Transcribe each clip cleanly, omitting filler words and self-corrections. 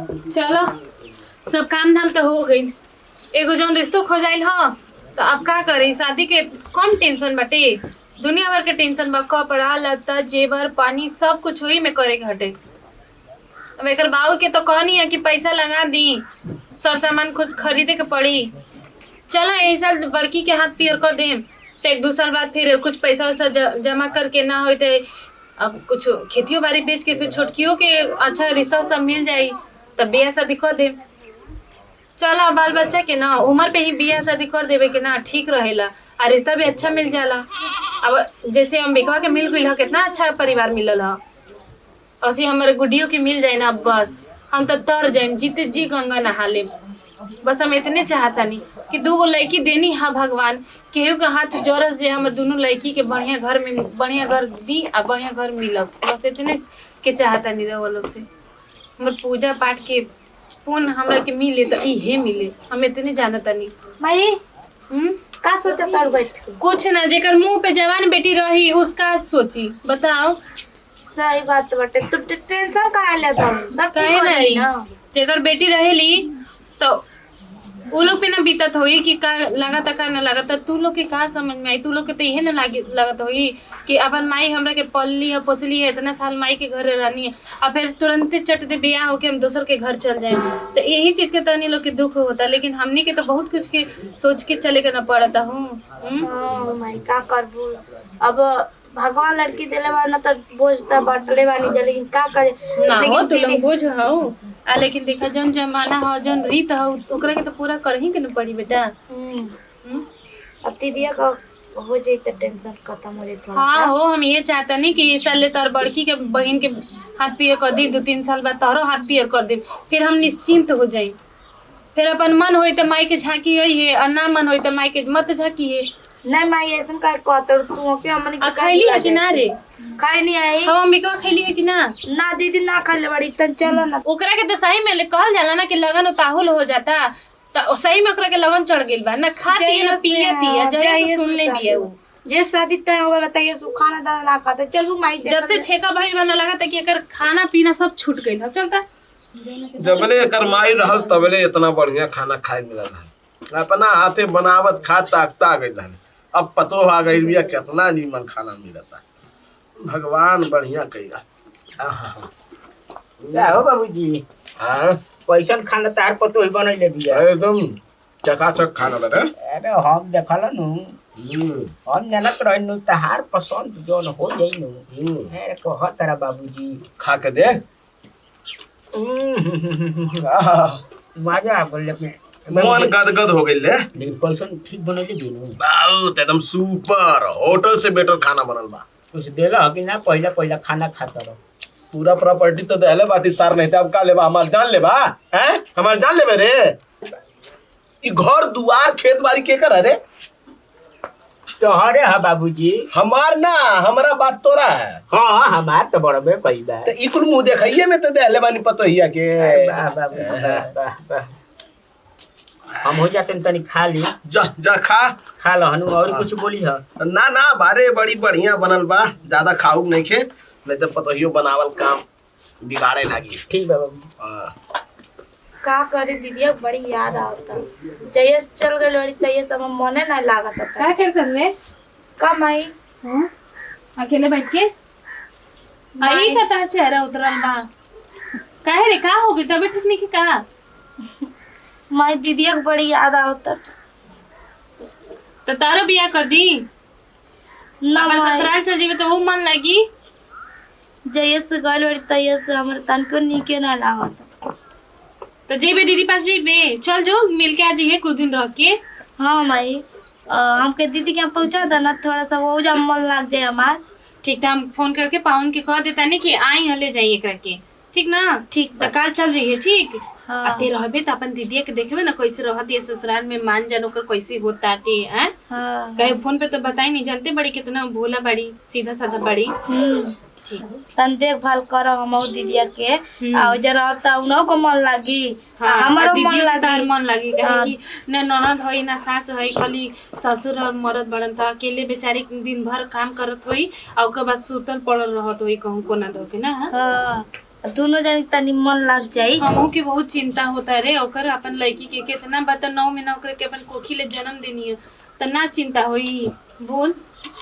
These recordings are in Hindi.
चलो सब काम धाम तो हो गई। एगो जौन रिश्तो खोजाइल ह तो अब का करी। शादी के कम टेंशन बाटे, दुनिया भर के टेंशन बा। कपड़ा लत्ता जेवर पानी सब कुछ वही में करे के हटे। अब एक बाबू के तो कहनी है कि पैसा लगा दी, सर सामान खुद खरीदे के पड़ी। चलो यही साल बड़की के हाथ पीयर कर देम तो 1-2 साल बाद फिर कुछ पैसा वैसा जमा करके ना हो तो अब कुछ खेतियों बाड़ी बेच के फिर छोटकियों के अच्छा रिश्ता उस्ता मिल जाई तब बियाह शादी कर देम। चलो बाल बच्चा के ना उम्र पे ही बियाह शादी कर देवे के ना ठीक रहेला और रिश्ता भी अच्छा मिल जाला। अब जैसे अंबिका के मिल गई है, कितना अच्छा परिवार मिलल है। ऐसे हमारे गुडियों की मिल जाए ना बस हम तो तर जाए जीते जी गंगा नहा ले। बस हम इतने चाहता नहीं कि 2 लड़की देनी है भगवान, केहू के हाथ जोरस जे हमर दोनों लड़की के बढ़िया घर में बढ़िया घर दी और बढ़िया घर मिलस। बस इतने के चाहता नहीं रहो लोग से। हमर पूजा पाठ के पुण्य हमरा के मिले तो इहे मिले, हम इतने जानता नहीं। माई का सोचा तार बैठ के? कुछ ना, जेकर मुंह पे जवान बेटी रही उसका सोची बताओ। सही बात बाटे। तू टेंशन काहे ले तुम? सब कहे नहीं जेकर बेटी रहेली तो वो लोग पे ना बीतत होई कि का लागत का ना लागत। तू लोग के का समझ में आई? तू लोग के तो इहे ना लागत होई कि अपन माई हमरा के पलली है पोसली है, इतना साल माई के घर रहनी है और फिर तुरंत चट दे बियाह होके हम दूसर के घर चल जाए। तो यही चीज के तनी लोग के दुख होता, लेकिन हमनी के तो बहुत कुछ के सोच के चले के ना पड़ता हूँ। माई का करबू अब? भगवान लड़की देले बाना तो बोझ तो बाटले बानी जा, लेकिन का करे। ना हो लेकिन तो लोग बोझ हो लेकिन देखा जौन जमाना हो जौन रीत हो ओकरा के तो पूरा करही के न पड़ी बेटा। अब दीदिया का हो जाई तो टेंशन खत्म हो जाई थोड़ा। हाँ हो, हम ये चाहता नहीं कि इस साल ले तोर बड़की के बहन के हाथ पियर कर दी, 2-3 साल बाद तोहरो हाथ पियर कर दे, फिर हम निश्चिंत हो जाए। फिर अपन मन होई तो माई के झांकी है और ना मन होई तो माई के मत झांकी है। नहीं माई ऐसन का कहत तू के हमने के खैली है कि ना रे? खाई नहीं आई। हम अम्बिका खैली है कि ना? ना दीदी ना खाले बड़ी तन चलो ना। ओकरा के तो सही में कहल जाला ना कि लगन उताहुल हो जाता तो सही में ओकरा के लगन चढ़ गेल बा ना। खाती है ना पियती है जैसे सुन ले भी है वो। जे शादी तय हो गया बताइए सु खाना दाना ना खाते चलू माई। जब से छेका भाई बना लगा था कि एकर खाना पीना सब छूट गई है। चलता जबले एकर माई रहल तबले इतना बढ़िया खाना खाए मिलल है, अपना हाथे बनावत खा ताकता गइल है। अब पतो आ गई बिया कितना नीमन खाना मिलता। भगवान बढ़िया कइला। क्या हो बाबूजी? हां कैसन खाना तार पतो ही बनैले बिया? एकदम चकाचक खाना बा रे। अरे हम देखल नु हम जानत रहनु तहार पसंद जोन हो जाई नु। अरे कह तारा बाबूजी खा के देख। मजा आ बोले के मन गदगद हो गइल रे। लेकिन कैसन ठीक बनैले बिनु? बहुत एकदम सुपर, होटल से बेटर खाना बनल बा। कुछ देला कि ना? पहला पहला खाना खाता रहो। पूरा प्रॉपर्टी तो देले बाटी सार नहीं था। अब का लेबा? हमार जान लेबा हैं? हमार जान लेबे रे। ई घर दुआर खेत बाड़ी के कर रे? तोहरे है बाबूजी। हमार ना, हमारा बात तोरा है। हाँ हमार तो बड़बे कई बा। तो ई कुल मुंह देखइए में तो देले बानी पतो हिया के। वाह वाह वाह वाह। हम हो जाते तनी खा ली। जा जा खा लो हनु। और कुछ बोली है? ना ना बारे बड़ी बढ़िया बनल बा। ज्यादा खाऊ नहीं खे, नहीं तो पतोहियो बनावल काम बिगाड़े लागी। ठीक है बाबू। का करे दीदिया बड़ी याद आवता। जयस चल गए बड़ी तैयस हम मने ना लागत था। क्या कर सकले का माई? अकेले बैठ के आई का ता चेहरा उतरल बा। काहे रे, का हो गई? तबीयत ठीक नहीं की का? माई दीदिया बड़ी याद आवता। तो तारो बियाह कर दी ना अपन माई ससुराल चल जेबे तो वो मन लागी। जयस गए बड़ी तैयस हमर तन को नीके ना लागत। तो जेबे दीदी पास जेबे, चल जो मिल के आ जाइए कुछ दिन रह के। हाँ माई हमके दीदी के यहाँ पहुँचा देना थोड़ा सा, वो जब मन लग जाए हमार। ठीक था, हम फोन करके पाउन के कह देता नहीं कि आई हले जाइए करके। ठीक ना? ठीक तो कल चल जाइए। ठीक हाँ। आते रहबे तो अपन दीदिया के देखबे ना कैसे रहत ये ससुराल में, मान जान ओकर कैसे होता टे हैं। हाँ। कहे फोन पे तो बताई नहीं, जानते बड़ी कितना भोला बड़ी सीधा साधा बड़ी। जी तन देखभाल करो हम दीदिया के। आ जरा अब तो उनो को मन लागी। हाँ, हमारो मन दीदियों के तार लागी। मन लागी काहे कि न ननद होई ना सास होई, खाली ससुर और मरद बड़न त अकेले बेचारी दिन भर काम करत होई और ओकर बाद सुतल पड़ल रहत होई कहूं कोना दो के ना। हाँ दोनों जन तनी मन लग जाई। हमहू के बहुत चिंता होता रे ओकर अपन लड़की के कितना बात 9 महीना ओकरे के अपन कोखी ले जन्म देनी है त ना चिंता होई बोल।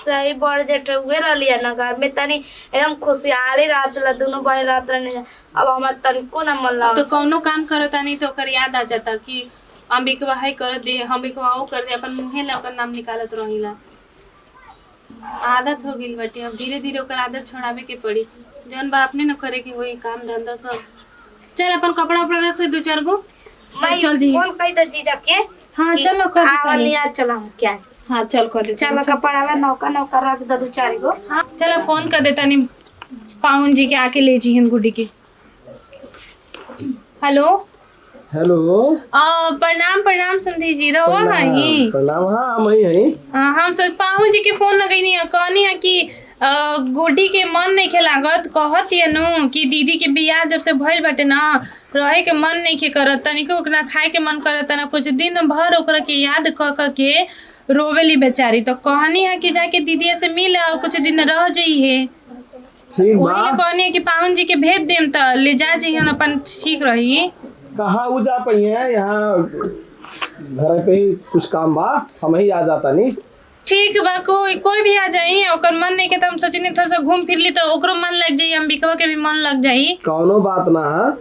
सही बड़ जेठ उगे रहलिया ना घर में तनी एकदम खुशहाली रात ला दोनों बहन रात रहने अब हमार तनिको ना मन लग। तो कौनो काम करता नहीं तो ओकर याद आ जाता कि अंबिकवा है कर दे अंबिकवा वो कर दे अपन मुंहे ला ओकर नाम निकालत रहिला। आदत हो गई बाटे अब धीरे धीरे ओकर आदत छोड़ावे के पड़ी जौन बा अपने न करे के होई काम धंधा सब। चल अपन कपड़ा उपड़ा रख दे 2-4 गो मैं चल जी। फोन कई दे जीजा के। हाँ चलो कर आवा लिया चला हम क्या। हाँ चल कर दे चल कपड़ा में नौका रख दे 2-4 गो। हाँ चलो फोन कर देता नहीं पावन जी के आके ले जी गुड्डी के। हेलो हेलो प्रणाम संधी जी रहो हई प्रणाम। हाँ हम ही हैं। हम सब पाहुन जी के फोन लगैनी है कहनी है कि गुड्डी के मन नहीं खे लागत कहत ये नु कि दीदी के बियाह जब से भइल बाटे ना रहे के मन नहीं खे करत तनिको ओकरा खाए के मन करत ना कुछ दिन भर ओकरा के याद क के रोवेली बेचारी तो कहनी है कि जाके दीदी से मिल और कुछ दिन रह जाइए। ठीक बा। वही कहनी है कि पाहुन जी के भेज देम त ले जा जइहन अपन ठीक रही। कहाँ वो जा पई है यहाँ घर पे ही कुछ काम बा हम ही आ जाता नहीं। ठीक बा कोई भी आ जाई ओकर मन नहीं के तो हम सोचनी थोड़ा सा घूम फिर ली तो ओकरो मन लग जाई अंबिकवा के भी मन लग जाई। कौनो बात ना है।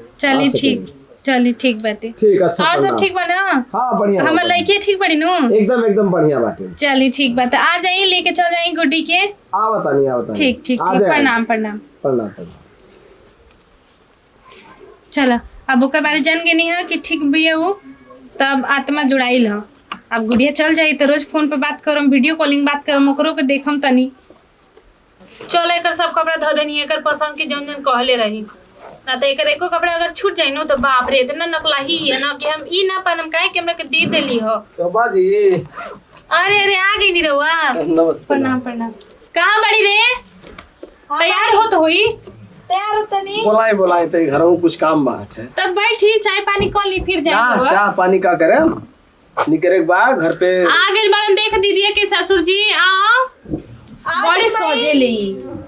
चली ठीक बाटे। ठीक अच्छा और सब ठीक बा ना। हाँ बढ़िया हमर लड़की ठीक पड़ी नु एकदम बढ़िया बाटे। चली ठीक बात आ जाई लेके चल जाई गुड्डी के। आवता नहीं ठीक प्रणाम। चला अब ओकर बारे जान गए नहीं है कि ठीक बिया वो तब आत्मा जुड़ाइल है। अब गुड़िया चल जाई तो रोज फोन पे बात करम वीडियो कॉलिंग बात करम ओकरो के देखम तनी। चल एकर सब कपड़ा धो देनी एकर पसंद के जौन कहले रही ना तो एकर एको कपड़ा अगर छूट जाई नो तो बाप रे इतना नकलाही है ना कि हम ई ना पानम काहे कि हमरा के दे देली हो। शोभा जी अरे आ गई नी रहुआ। नमस्ते। प्रणाम कहाँ बड़ी रे तैयार हो तो हुई तैयार हो तनी बोलाई तो घर में कुछ काम बा। तब बैठी चाय पानी कर ली फिर जाए। चाय पानी का करे निकरे के बाद घर पे आ गइल बड़न देख दीदी के ससुर जी आओ बड़ी सोजे ली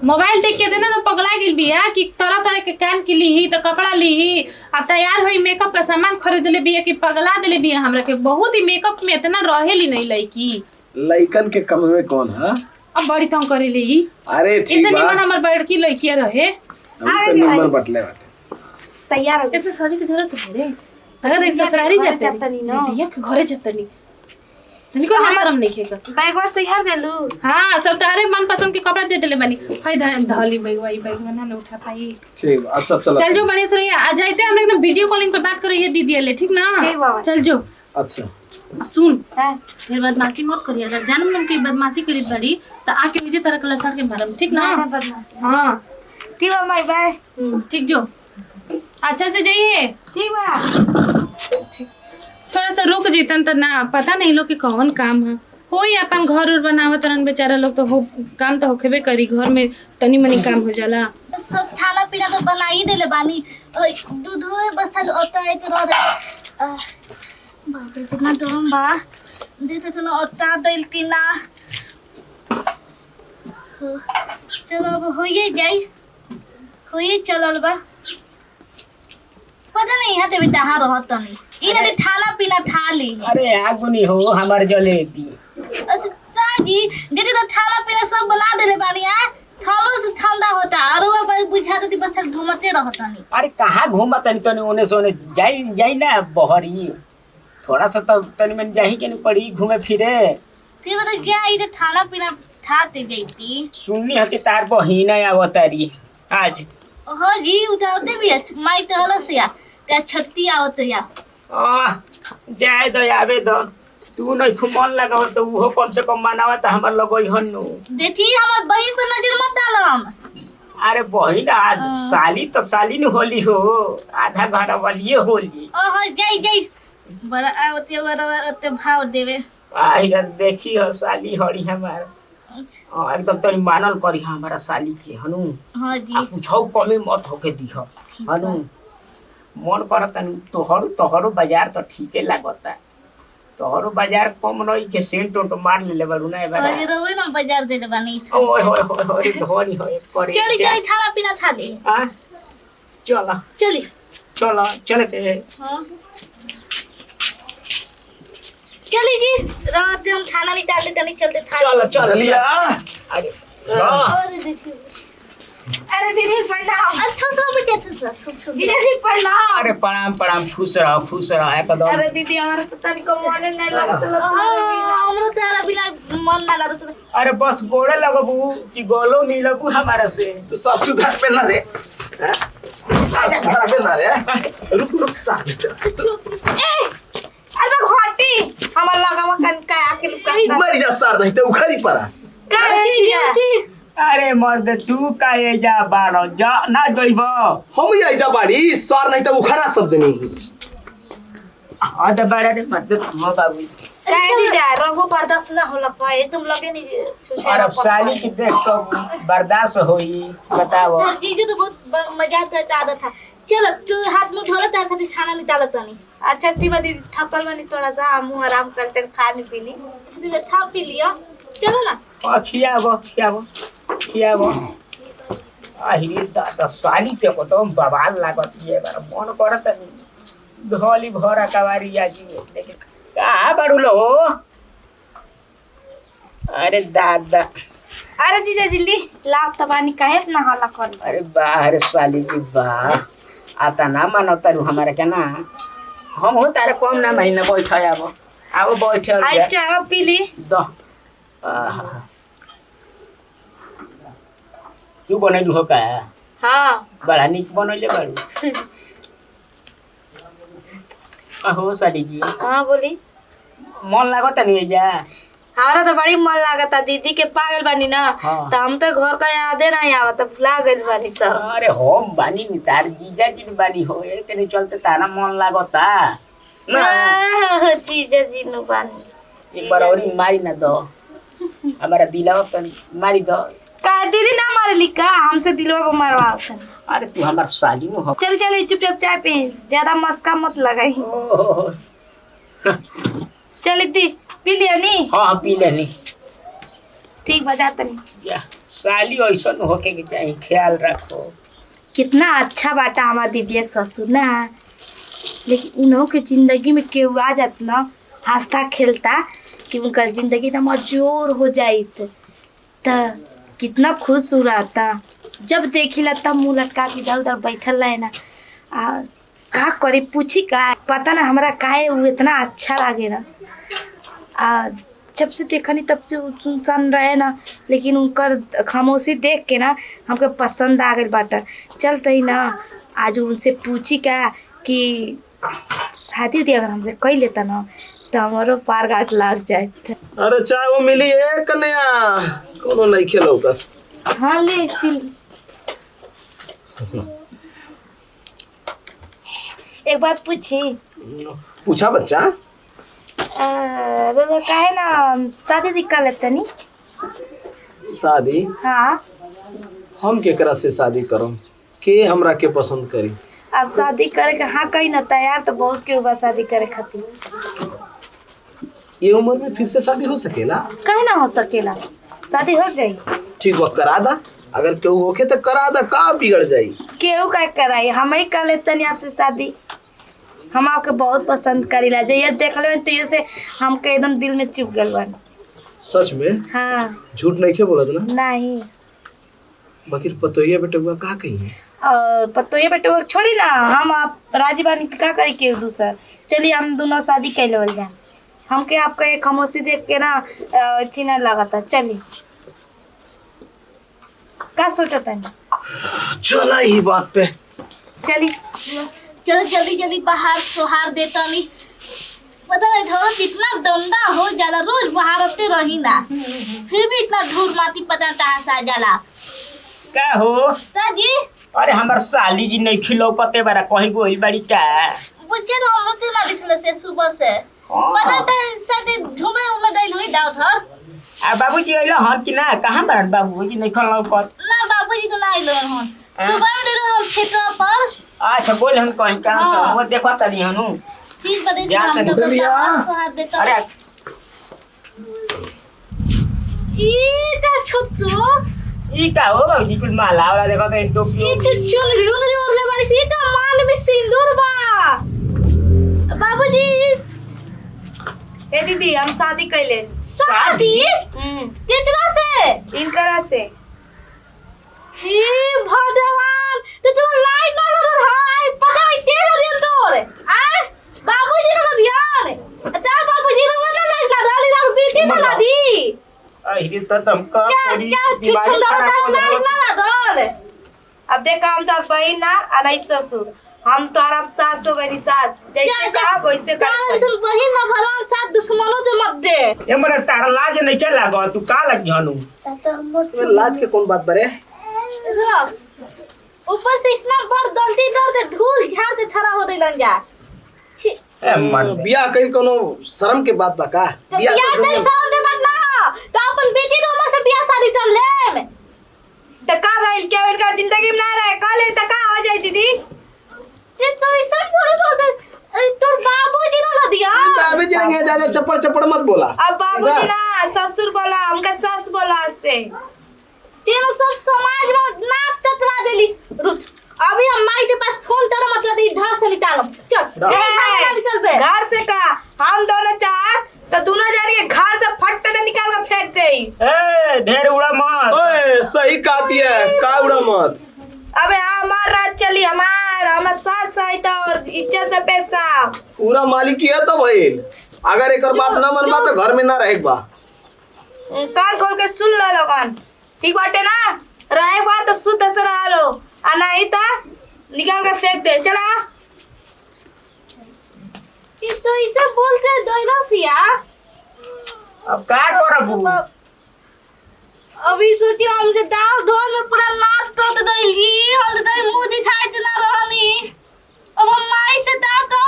मोबाइल देख के देना ना पगला गेल बिया कि तरह के कान के ली तो कपड़ा ली आ तैयार होई मेकअप का सामान खरीद ले बिया कि पगला देले बिया हमरा के बहुत ही मेकअप में इतना रहेली नहीं लईकी लइकन के कम में कौन है अब बड़ी तंग करे ली। अरे ठीक ऐसे बा निमन हमर बड़की लईकी रहे हम तो निमन बटले बाटे। तैयार हो इतना सोचे की जरूरत है रे अगर एक ससुरारी जाते दीदिया के घरे जातनी तनिको शर्म नहीं खेगा बैगवा से यहाँ देलू। हाँ सब तारे मन पसंद के कपड़ा दे देले बानी भाई धली बैगवा ई बैग में ना उठा पाई। ठीक अच्छा चल जो बने से आ जाते हम लोग ना वीडियो कॉलिंग पे बात करिए दीदी ले ठीक ना। ठीक बाबा चल जो। अच्छा सुन फिर बदमाशी मत करिए अगर जानम लोग की बदमाशी करी बड़ी तो आके मुझे तरह कलर सर के भरम ठीक ना। हाँ ठीक बा माई बाय। ठीक जो अच्छा से जाइए। ठीक बा थोड़ा सा रुक जीतन तो ना पता नहीं लोग के कौन काम है होई अपन घर उर बनावत रहन बेचारा लोग तो हो काम तो होखेबे करी घर में तनी मनी काम हो जाला। सब खाना पीना तो बना ही देले बानी दूध होए बस थाल होता है तो रह बाप रे कितना गरम बा देते चलो अत्ता डलती ना चलो अब होइए जाई होइए चलल बा पता नहीं यहाँ ते बेटा हाँ रहत नहीं इने दे खाना पीना खा ली। अरे आगुनी हो हमार जलेबी। अच्छा ताजी दीदी तो खाना पीना सब बना देले बानी आ थालो से ठंडा होता और वो बस बुझा देती बस घूमते रहता नहीं। अरे कहाँ घूमा तनी तनी ओने सोने जाई ना बहरी थोड़ा सा तो तनी मन जाही के नहीं पड़ी घूमे फिरे। फिर बता क्या इधर खाना पीना खाते जाती सुननी है कि तार बहिन आवतारी आज। हो जी उठाते भी है माई तो हला से या त्या छत्ती आवत या जाए दो आवे दो तू नहीं खूब मन लगाव तो वो कम से कम मनावा तो हमार लगई हन्नु। देखी हमार बहन पर नजर मत डालम। अरे बहिन आज साली तो साली न होली हो आधा घर वाली होली। ओहो जाई जाई बड़ा आवते बड़ा भाव देवे आइरा देखी हो साली हड़ी हमार एकदम तनी मानल करी हमारा साली के हनु। हां जी पूछो कमे मत होके दिह हनु मन करता तोहरो बाजार तो ठीके लागता तोहरो बाजार कम नहीं के सेंट ओट मार ले बारू ना एबार अरे रोवे ना बाजार दे दे बानी। ओए होए होए होए धोनी होए करे चली चली खाना पीना खा ले। हां चला चली चला चलते हाँ चलेगी रात हम खाना निकालते तनी चलते था चल चल चलिया अरे अरे देखिए अरे दीदी प्रणाम। अच्छा सब कैसे सर दीदी प्रणाम। अरे प्रणाम प्रणाम खुश रहो एकदम अरे दीदी हमारा तो तनिको मन नहीं लगत हमरो तारा बिना मन ना लगत अरे बस गोड़े लगबू कि गोलो नहीं लगू हमारा से तो सब सुधार पे ना रे हैं? सब सुधार पे ना रे रुक साथ ए अरे घोटी हमर लगावा कन का आके लुका मर जा सार नहीं तो उखाड़ी पड़ा का चीज अरे मर्द तू का ये जा बारो जा ना जइब हम ही आइजा बाड़ी सार नहीं तो उखाड़ा शब्द नहीं आ त बड़ा रे मर्द म बाबू काहे दी जा रंगो बर्दाश्त ना होला का एकदम लगे नहीं और अब साली की देख तो बर्दाश्त होई बताओ जीजू तो बहुत मजा आता आदत था चलो तू हाथ में धोला तार खातिर खाना निकालत तनी अच्छा ठीक है दीदी थकल बनी थोड़ा सा हम आराम करते खाने पीने दीदी खा पी लियो चलो ना खियाबो आहिरे दादा साली ते को तो बवाल लागत ये बार मन करत नहीं धोली भरा कवारी आजी लेकिन कहाँ बड़ू लो अरे दादा अरे जीजा जिल्ली लाभ तबानी काहे ना हाला कर अरे बाहर साली की वाह आता ना मानो तारू हमारे के ना हम हो तारे कम ना महीना बैठा आबो आओ बैठे आई चाय पी ली द तू बनैलू हो का हां बड़ा निक बनैले बारू हो साली जी हां बोली मन लागत नहीं जा हमारा तो बड़ी मन लागता दीदी के पागल बानी ना हाँ। तो हम तो घर का यादे नहीं आवत भुला गइल बानी सब अरे हम बानी नी तार जीजा जी बानी हो तेरे चलते तारा मन लागता ना जीजा जी नु बानी एक बार और मारी ना दो हमारा दिलावा तो मारी दो का दीदी ना मारली का हमसे दिलवा पर मारवा अरे तू हमार साली में हो चल चल चुपचाप चाय पी ज्यादा मस्का मत लगाई ओह, चल दी पी लिया नी हाँ पी लेनी ठीक बजा तनी या साली ऐसा होके के चाहिए ख्याल रखो कितना अच्छा बाटा हमार दीदी के ससुर ना लेकिन उन्हों के जिंदगी में केहू आ जात ना हंसता खेलता कि उनका जिंदगी ना मजूर हो जाइत त कितना खुश हो रहा था जब देखिला तब मुँह लटका के इधर उधर बैठल रहे ना का करे पूछी का पता ना हमारा काहे वो इतना अच्छा लागे ना जब से देखा नहीं तब से सुनसान रहे ना लेकिन उनकर खामोशी देख के ना हमको पसंद आ गई बाटा चलते ही ना आज उनसे पूछी का कि शादी दी अगर हमसे कही लेता ना तो हमारो पार घाट लग जाए अरे चाय वो मिली है कन्या कोनो नहीं खेलो का हाँ ले पी एक बात पूछी पूछा बच्चा रोला काहे ना शादी दिक्कत लेता नी शादी हाँ हम केकरा से शादी करम के हमरा के पसंद करी अब शादी करे के हाँ कहीं ना तैयार तो बहुत के हुआ शादी करे खातिर ये उम्र में फिर से शादी हो सकेला कहे ना हो सकेला शादी हो जाई ठीक वक्त करा दा अगर केहू होके तो करा दा का बिगड़ जाई केहू का कराई हम ही कर लेते नहीं आपसे शादी हम आपके बहुत पसंद करीला जे ये देख ले तो ये से हमके एकदम दिल में चुप गल बन सच में हाँ झूठ नहीं के बोलत ना नहीं बाकी पतोहिया बेटुआ का कही पतो ये बेटे वो छोड़ी ना हम आप राजी बानी का करी के दूसर चलिए हम दोनों शादी कर लेवल जाए हमके आपका एक खामोशी देख के ना इतनी ना लगा था चलिए का सोचा था चला ही बात पे चलिए चलो जल्दी जल्दी बाहर सोहार देता नहीं पता नहीं थोड़ा कितना दंदा हो जाला रोज बहारते रही ना फिर भी इतना धूल माटी पता कहाँ से आ जाला का हो जी अरे हमार साली जी नहीं खिलो पते बारा कहीं गोइल बाड़ी का बुझे ना हम लोग तो ना दिखले से सुबह से पता नहीं साथे झूमे उमे गइल हुई दाव थर आ बाबूजी अइलो हन कि ना कहाँ बारन बाबूजी नहीं खलो पत ना बाबूजी तो ना आइलो हन सुबह में दिलो हम खेतवा पर अच्छा बोल हम कहीं का हाँ। वो देखो तनी हनु चीज बदे जा हम तनी तो भैया। सोहार देता अरे ई ता छोटो ई का हो बाबूजी कुछ माला वाला देखो तो टोपी ई तो चुनरी उनरी ओढ़ले बाड़ी सी तो मान में सिंदूर बा बाबूजी। ए दीदी हम शादी कैले। शादी कितना से? इनकरा से। हे भगवान तो तू लाइन ना लड़ हाय पता है तेल रियल तोर आ बाबूजी रो ध्यान ता बाबूजी रो ना ना डाली दारू पीती ना दी अरे तो तुमका पूरी बीमारी खराब हो लाइन ना दौड़। अब देखा हम तार बहन ना आ नहीं ससुर, हम तो अब सास हो गई सास, जैसे कहा वैसे कर। ऐसन बहिन ना भगवान साथ दुश्मनों के मत दे। ये मरे तारा लाज नहीं चला गो तू का लगी हनु लाज के कौन बात बरे? ऊपर से इतना बड़ गलती कर दे धूल झाड़ से खड़ा हो रही लंजा। ए मन बिया कहीं कोनो शर्म के बात बा का? तो बियाह नहीं शर्म के बात ना हो तो अपन बेटी के उम्र से बियाह शादी कर ले। तो का भाई क्या इनका जिंदगी में ना रहे कल तो का हो जाए दीदी? ते तो ऐसा थोड़ी बोलते तोर बाबूजी ना दिया। बाबे जाएंगे ज्यादा चप्पड़ चप्पड़ मत बोला। अब बाबूजी ना ससुर बोला हमका सास बोला से। तेरे सब समाज में नाक टटवा देलिस। रुक अभी हम माई के पास फोन तेरा मतलब इधर से निकालो चल निकल बे घर से का हम दोनों चाह तो दोनों जाने के घर से फट से निकाल कर फेंक दे। ए ढेर उड़ा मत ओए सही कहती है का उड़ा मत। अबे हमार राज चली हमार सास सहित और इज्जत से पैसा पूरा मालिकी है तो भाई अगर एक बात ना मनबा तो घर में ना रहे बा। कान खोल के सुन लो लोगन ठीक बाटे ना रहे बात तो शुद्ध से रह लो आ नहीं तो निकाल के फेंक दे। चला ये तो इसे बोलते दोइना सिया। अब का करबू अभी सोचियो हम के दाव ढोल में पूरा नाच तो दैली हम तो मुंह दिखाई ना रहनी। अब हम माई से दाव तो